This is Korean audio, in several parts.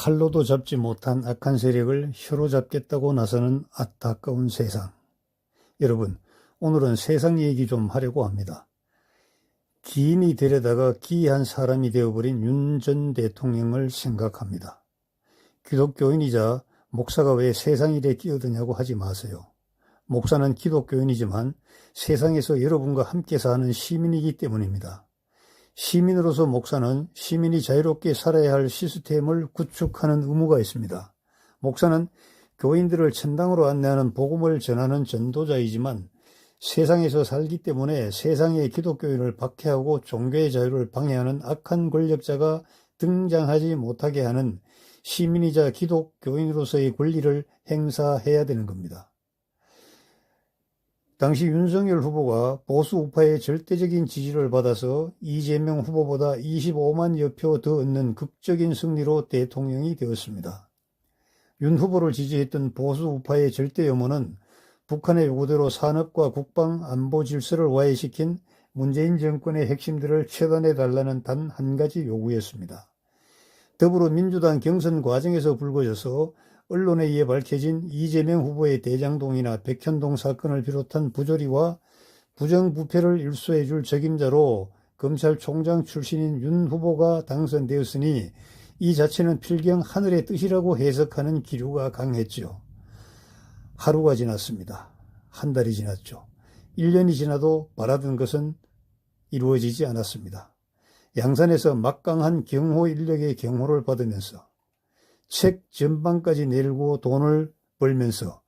칼로도 잡지 못한 악한 세력을 혀로 잡겠다고 나서는 안타까운 세상. 여러분, 오늘은 세상 얘기 좀 하려고 합니다. 기인이 되려다가 기이한 사람이 되어버린 윤 전 대통령을 생각합니다. 기독교인이자 목사가 왜 세상 일에 끼어드냐고 하지 마세요. 목사는 기독교인이지만 세상에서 여러분과 함께 사는 시민이기 때문입니다. 시민으로서 목사는 시민이 자유롭게 살아야 할 시스템을 구축하는 의무가 있습니다. 목사는 교인들을 천당으로 안내하는 복음을 전하는 전도자이지만 세상에서 살기 때문에 세상의 기독교인을 박해하고 종교의 자유를 방해하는 악한 권력자가 등장하지 못하게 하는 시민이자 기독교인으로서의 권리를 행사해야 되는 겁니다. 당시 윤석열 후보가 보수 우파의 절대적인 지지를 받아서 이재명 후보보다 25만여 표 더 얻는 극적인 승리로 대통령이 되었습니다. 윤 후보를 지지했던 보수 우파의 절대 혐오는 북한의 요구대로 산업과 국방, 안보 질서를 와해시킨 문재인 정권의 핵심들을 처단해달라는 단 한 가지 요구였습니다. 더불어민주당 경선 과정에서 불거져서 언론에 의해 밝혀진 이재명 후보의 대장동이나 백현동 사건을 비롯한 부조리와 부정부패를 일소해 줄 책임자로 검찰총장 출신인 윤 후보가 당선되었으니 이 자체는 필경 하늘의 뜻이라고 해석하는 기류가 강했죠. 하루가 지났습니다. 한 달이 지났죠. 1년이 지나도 바라던 것은 이루어지지 않았습니다. 양산에서 막강한 경호 인력의 경호를 받으면서 책 전반까지 내리고 돈을 벌면서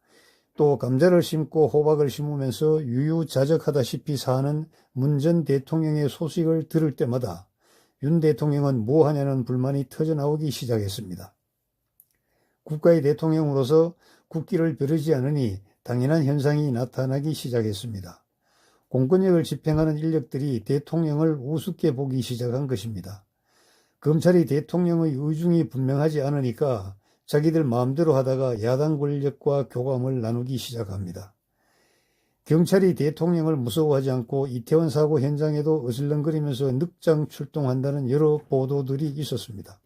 또 감자를 심고 호박을 심으면서 유유자적하다시피 사는 문 전 대통령의 소식을 들을 때마다 윤 대통령은 뭐하냐는 불만이 터져나오기 시작했습니다. 국가의 대통령으로서 국기를 벼르지 않으니 당연한 현상이 나타나기 시작했습니다. 공권력을 집행하는 인력들이 대통령을 우습게 보기 시작한 것입니다. 검찰이 대통령의 의중이 분명하지 않으니까 자기들 마음대로 하다가 야당 권력과 교감을 나누기 시작합니다. 경찰이 대통령을 무서워하지 않고 이태원 사고 현장에도 어슬렁거리면서 늑장 출동한다는 여러 보도들이 있었습니다.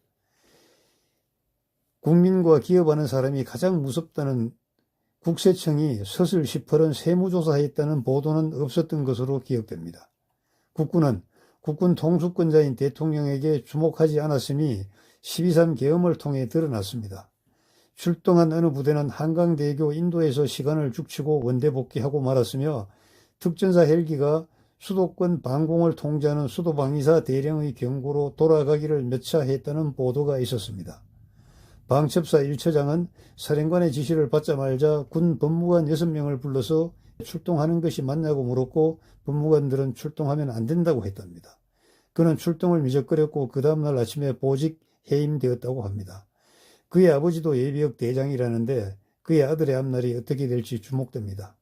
국민과 기업하는 사람이 가장 무섭다는 국세청이 서슬 18원 세무조사했다는 보도는 없었던 것으로 기억됩니다. 국군은 국군 통수권자인 대통령에게 주목하지 않았으니 12.3 계엄을 통해 드러났습니다. 출동한 어느 부대는 한강대교 인도에서 시간을 죽치고 원대 복귀하고 말았으며 특전사 헬기가 수도권 방공을 통제하는 수도방위사 대령의 경고로 돌아가기를 몇 차 했다는 보도가 있었습니다. 방첩사 1처장은 사령관의 지시를 받자마자 군 법무관 6명을 불러서 출동하는 것이 맞냐고 물었고 법무관들은 출동하면 안 된다고 했답니다. 그는 출동을 미적거렸고 그 다음날 아침에 보직 해임되었다고 합니다. 그의 아버지도 예비역 대장이라는데 그의 아들의 앞날이 어떻게 될지 주목됩니다.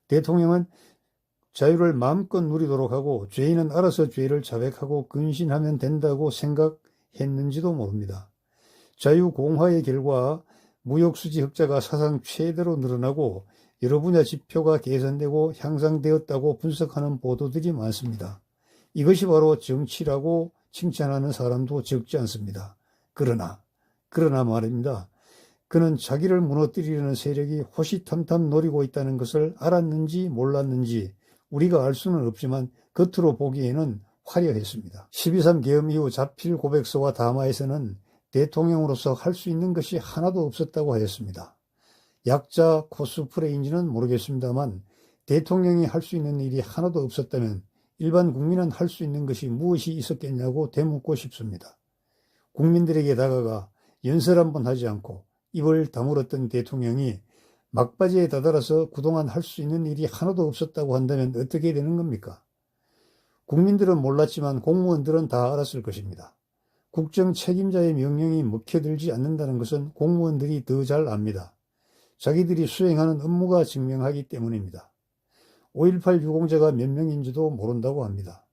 대통령은 자유를 마음껏 누리도록 하고 죄인은 알아서 죄를 자백하고 근신하면 된다고 생각했는지도 모릅니다. 자유공화의 결과 무역수지 흑자가 사상 최대로 늘어나고 여러 분야 지표가 개선되고 향상되었다고 분석하는 보도들이 많습니다. 이것이 바로 정치라고 칭찬하는 사람도 적지 않습니다. 그러나 말입니다. 그는 자기를 무너뜨리려는 세력이 호시탐탐 노리고 있다는 것을 알았는지 몰랐는지 우리가 알 수는 없지만 겉으로 보기에는 화려했습니다. 12.3 계엄 이후 자필 고백서와 담화에서는 대통령으로서 할 수 있는 것이 하나도 없었다고 하였습니다. 약자 코스프레인지는 모르겠습니다만 대통령이 할 수 있는 일이 하나도 없었다면 일반 국민은 할 수 있는 것이 무엇이 있었겠냐고 되묻고 싶습니다. 국민들에게 다가가 연설 한번 하지 않고 입을 다물었던 대통령이 막바지에 다다라서 그동안 할 수 있는 일이 하나도 없었다고 한다면 어떻게 되는 겁니까? 국민들은 몰랐지만 공무원들은 다 알았을 것입니다. 국정 책임자의 명령이 먹혀들지 않는다는 것은 공무원들이 더 잘 압니다. 자기들이 수행하는 업무가 증명하기 때문입니다. 5.18 유공자가 몇 명인지도 모른다고 합니다.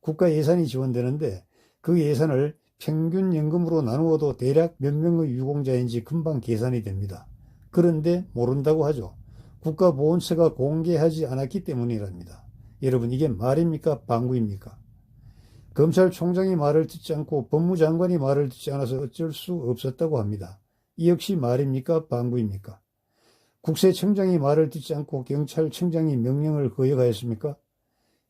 국가 예산이 지원되는데 그 예산을 평균 연금으로 나누어도 대략 몇 명의 유공자인지 금방 계산이 됩니다. 그런데 모른다고 하죠. 국가보훈처가 공개하지 않았기 때문이랍니다. 여러분, 이게 말입니까? 방구입니까? 검찰총장이 말을 듣지 않고 법무장관이 말을 듣지 않아서 어쩔 수 없었다고 합니다. 이 역시 말입니까? 방구입니까? 국세청장이 말을 듣지 않고 경찰청장이 명령을 거역하였습니까?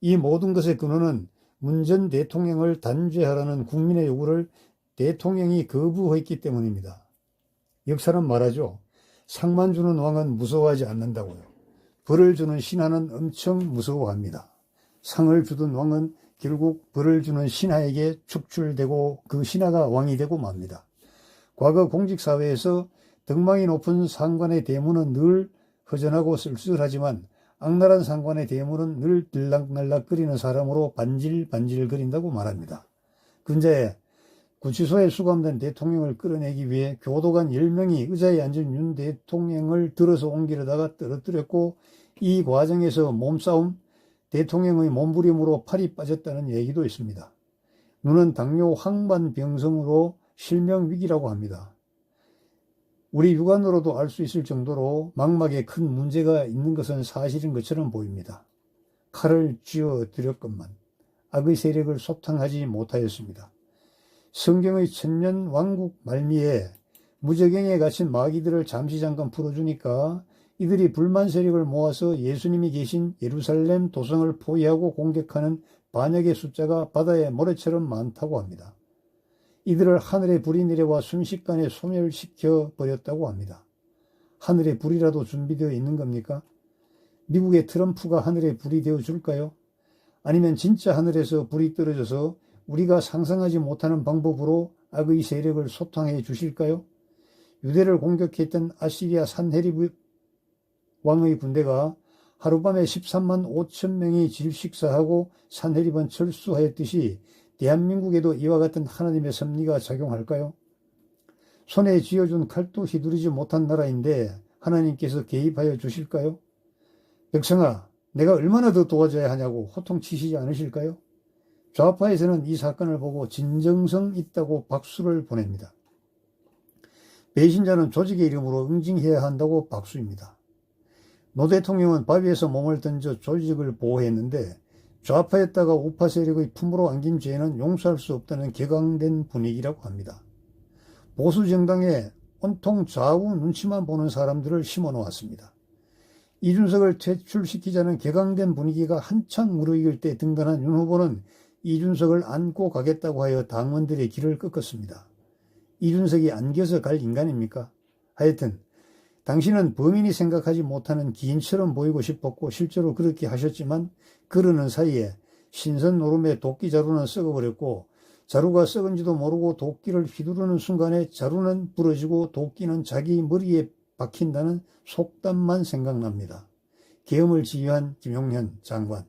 이 모든 것의 근원은 문 전 대통령을 단죄하라는 국민의 요구를 대통령이 거부했기 때문입니다. 역사는 말하죠. 상만 주는 왕은 무서워하지 않는다고요. 벌을 주는 신하는 엄청 무서워합니다. 상을 주던 왕은 결국 벌을 주는 신하에게 축출되고 그 신하가 왕이 되고 맙니다. 과거 공직사회에서 덕망이 높은 상관의 대문은 늘 허전하고 쓸쓸하지만 악랄한 상관의 대문은 늘 들락날락거리는 사람으로 반질반질거린다고 말합니다. 근자에 구치소에 수감된 대통령을 끌어내기 위해 교도관 10명이 의자에 앉은 윤 대통령을 들어서 옮기려다가 떨어뜨렸고 이 과정에서 몸싸움, 대통령의 몸부림으로 팔이 빠졌다는 얘기도 있습니다. 누는 당뇨 황반병성으로 실명위기라고 합니다. 우리 육안으로도 알 수 있을 정도로 망막에 큰 문제가 있는 것은 사실인 것처럼 보입니다. 칼을 쥐어들였건만 악의 세력을 소탕하지 못하였습니다. 성경의 천년 왕국 말미에 무저갱에 갇힌 마귀들을 잠시 잠깐 풀어주니까 이들이 불만 세력을 모아서 예수님이 계신 예루살렘 도성을 포위하고 공격하는 반역의 숫자가 바다의 모래처럼 많다고 합니다. 이들을 하늘의 불이 내려와 순식간에 소멸시켜 버렸다고 합니다. 하늘의 불이라도 준비되어 있는 겁니까? 미국의 트럼프가 하늘의 불이 되어 줄까요? 아니면 진짜 하늘에서 불이 떨어져서 우리가 상상하지 못하는 방법으로 악의 세력을 소탕해 주실까요? 유대를 공격했던 아시리아 산헤립 왕의 군대가 하룻밤에 13만 5천 명이 질식사하고 산헤립은 철수하였듯이 대한민국에도 이와 같은 하나님의 섭리가 작용할까요? 손에 쥐어준 칼도 휘두르지 못한 나라인데 하나님께서 개입하여 주실까요? 백성아, 내가 얼마나 더 도와줘야 하냐고 호통치시지 않으실까요? 좌파에서는 이 사건을 보고 진정성 있다고 박수를 보냅니다. 배신자는 조직의 이름으로 응징해야 한다고 박수입니다. 노 대통령은 바위에서 몸을 던져 조직을 보호했는데 좌파였다가 우파 세력의 품으로 안긴 죄는 용서할 수 없다는 격앙된 분위기라고 합니다. 보수 정당에 온통 좌우 눈치만 보는 사람들을 심어놓았습니다. 이준석을 퇴출시키자는 격앙된 분위기가 한창 무르익을 때 등단한 윤 후보는 이준석을 안고 가겠다고 하여 당원들의 길을 꺾었습니다. 이준석이 안겨서 갈 인간입니까? 하여튼 당신은 범인이 생각하지 못하는 기인처럼 보이고 싶었고 실제로 그렇게 하셨지만 그러는 사이에 신선 노름에 도끼 자루는 썩어버렸고 자루가 썩은지도 모르고 도끼를 휘두르는 순간에 자루는 부러지고 도끼는 자기 머리에 박힌다는 속담만 생각납니다. 계엄을 지휘한 김용현 장관,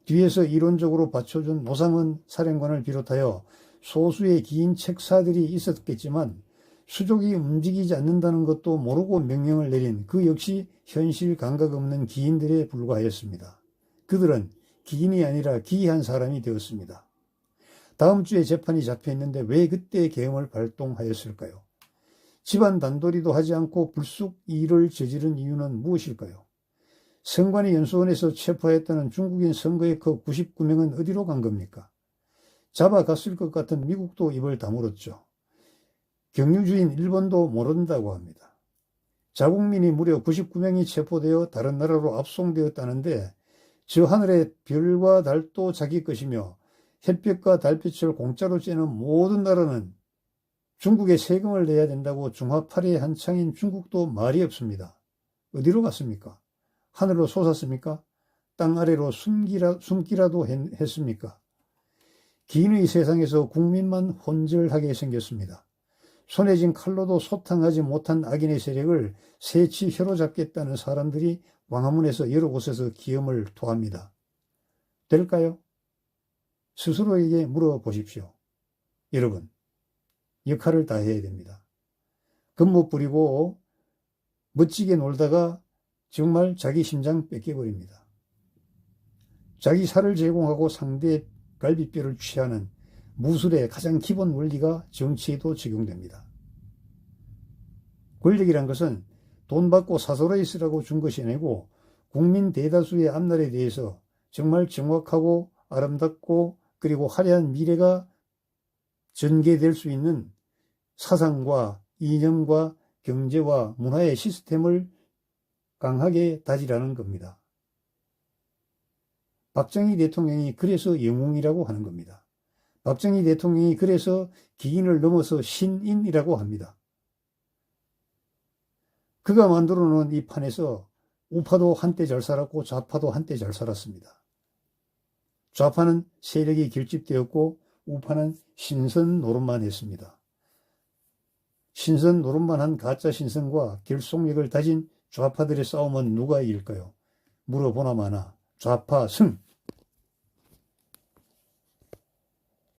뒤에서 이론적으로 받쳐준 노상은 사령관을 비롯하여 소수의 기인 책사들이 있었겠지만 수족이 움직이지 않는다는 것도 모르고 명령을 내린 그 역시 현실 감각 없는 기인들에 불과하였습니다. 그들은 기인이 아니라 기이한 사람이 되었습니다. 다음 주에 재판이 잡혀있는데 왜 그때 계엄을 발동하였을까요? 집안 단도리도 하지 않고 불쑥 일을 저지른 이유는 무엇일까요? 선관위 연수원에서 체포했다는 중국인 선거예커 99명은 어디로 간 겁니까? 잡아갔을 것 같은 미국도 입을 다물었죠. 경유주인 일본도 모른다고 합니다. 자국민이 무려 99명이 체포되어 다른 나라로 압송되었다는데 저 하늘의 별과 달도 자기 것이며 햇볕과 달빛을 공짜로 쬐는 모든 나라는 중국에 세금을 내야 된다고 중화 8회 한창인 중국도 말이 없습니다. 어디로 갔습니까? 하늘로 솟았습니까? 땅 아래로 숨기라도 했습니까? 기인의 세상에서 국민만 혼절하게 생겼습니다. 손에 쥔 칼로도 소탕하지 못한 악인의 세력을 새치 혀로잡겠다는 사람들이 광화문에서 여러 곳에서 기염을 토합니다. 될까요? 스스로에게 물어보십시오. 여러분, 역할을 다해야 됩니다. 겁못 부리고 멋지게 놀다가 정말 자기 심장 뺏겨버립니다. 자기 살을 제공하고 상대의 갈비뼈를 취하는 무술의 가장 기본 원리가 정치에도 적용됩니다. 권력이란 것은 돈 받고 사설에 있으라고 준 것이 아니고 국민 대다수의 앞날에 대해서 정말 정확하고 아름답고 그리고 화려한 미래가 전개될 수 있는 사상과 이념과 경제와 문화의 시스템을 강하게 다지라는 겁니다. 박정희 대통령이 그래서 영웅이라고 하는 겁니다. 박정희 대통령이 그래서 기인을 넘어서 신인이라고 합니다. 그가 만들어 놓은 이 판에서 우파도 한때 잘 살았고 좌파도 한때 잘 살았습니다. 좌파는 세력이 결집되었고 우파는 신선 노릇만 했습니다. 신선 노릇만 한 가짜 신선과 결속력을 다진 좌파들의 싸움은 누가 이길까요? 물어보나 마나 좌파 승!